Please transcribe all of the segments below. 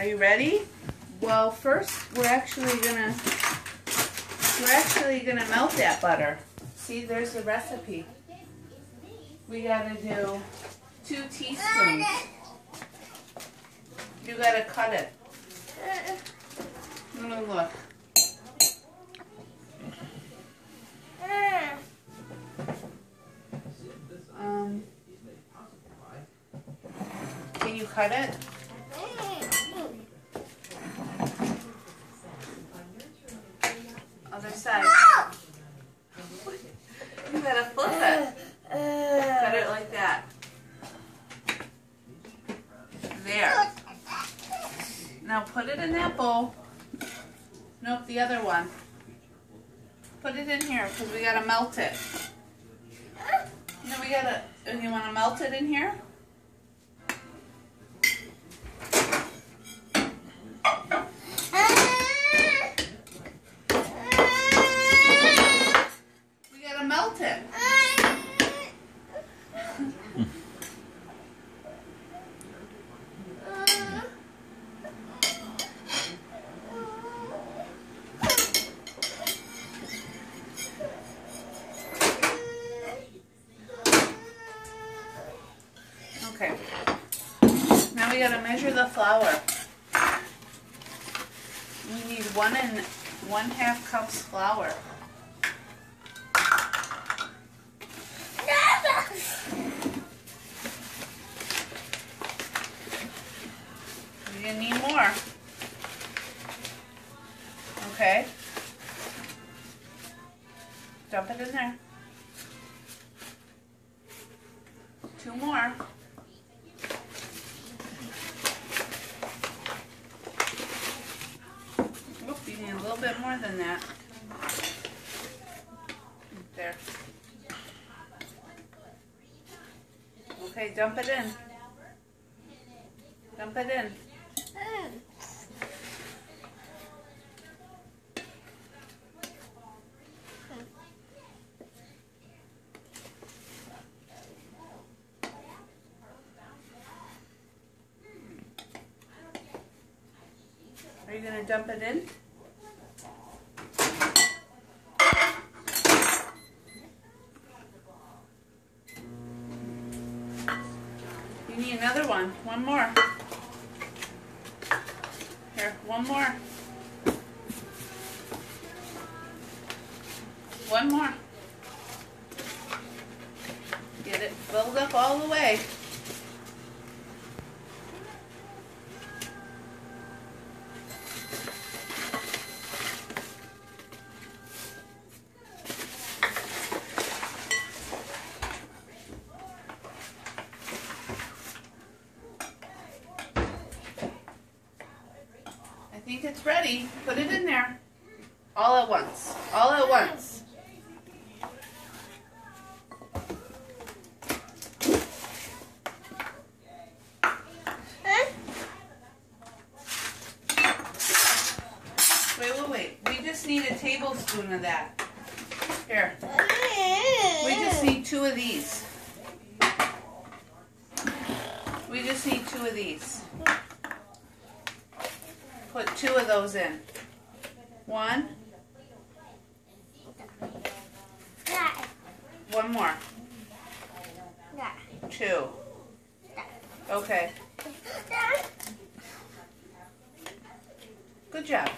Are you ready? Well, first we're actually gonna melt that butter. See, there's the recipe. We gotta do 2 teaspoons. You gotta cut it. Let me look. Can you cut it? Other side. You gotta flip it. Cut it like that. There. Now put it in that bowl. Nope, the other one. Put it in here because we gotta melt it. No, we gotta. You wanna melt it in here? We gotta melt it. Okay, now we gotta measure the flour. We need 1 1/2 cups flour. You're gonna need more. Okay, dump it in there. 2 more. You need a little bit more than that. There. Okay, dump it in. Dump it in. Are you going to dump it in? You need another one. One more. Here, one more. One more. Get it filled up all the way. I think it's ready. Put it in there. All at once. All at once. Wait. We just need a tablespoon of that. Here. We just need 2 of these. We just need 2 of these. Put 2 of those in. 1. 1 more. 2. Okay. Good job.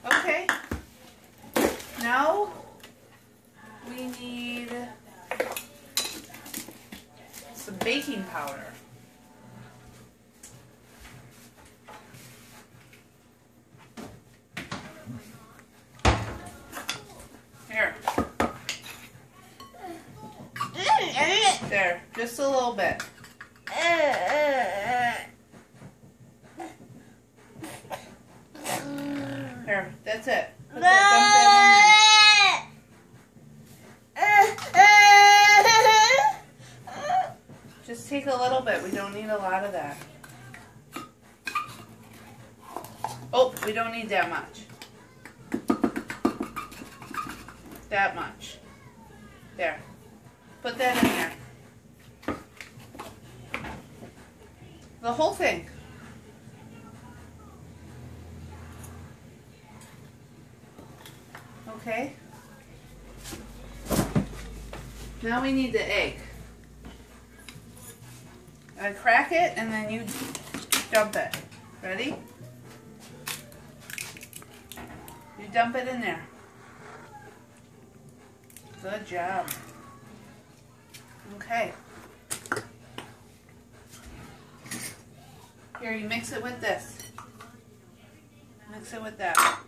Okay. Now we need some baking powder. Here. There, just a little bit. Here, that's it. Put that, dump that in there. Just take a little bit. We don't need a lot of that. Oh, we don't need that much. That much. There. Put that in there. The whole thing. Okay? Now we need the egg. I crack it and then you dump it. Ready? You dump it in there. Good job. Okay. Here, you mix it with this. Mix it with that.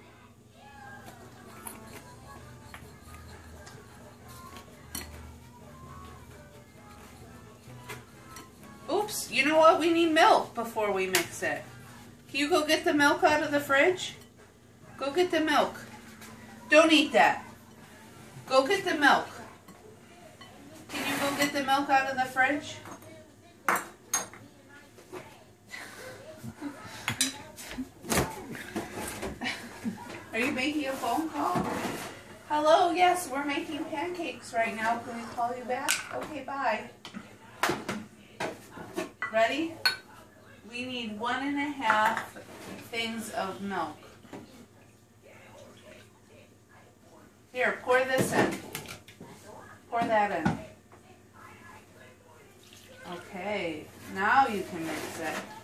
Oops, you know what? We need milk before we mix it. Can you go get the milk out of the fridge? Go get the milk. Don't eat that. Go get the milk. Can you go get the milk out of the fridge? Are you making a phone call? Hello, yes, we're making pancakes right now. Can we call you back? Okay, bye. Ready? We need 1.5 things of milk. Here, pour this in. Pour that in. Okay, now you can mix it.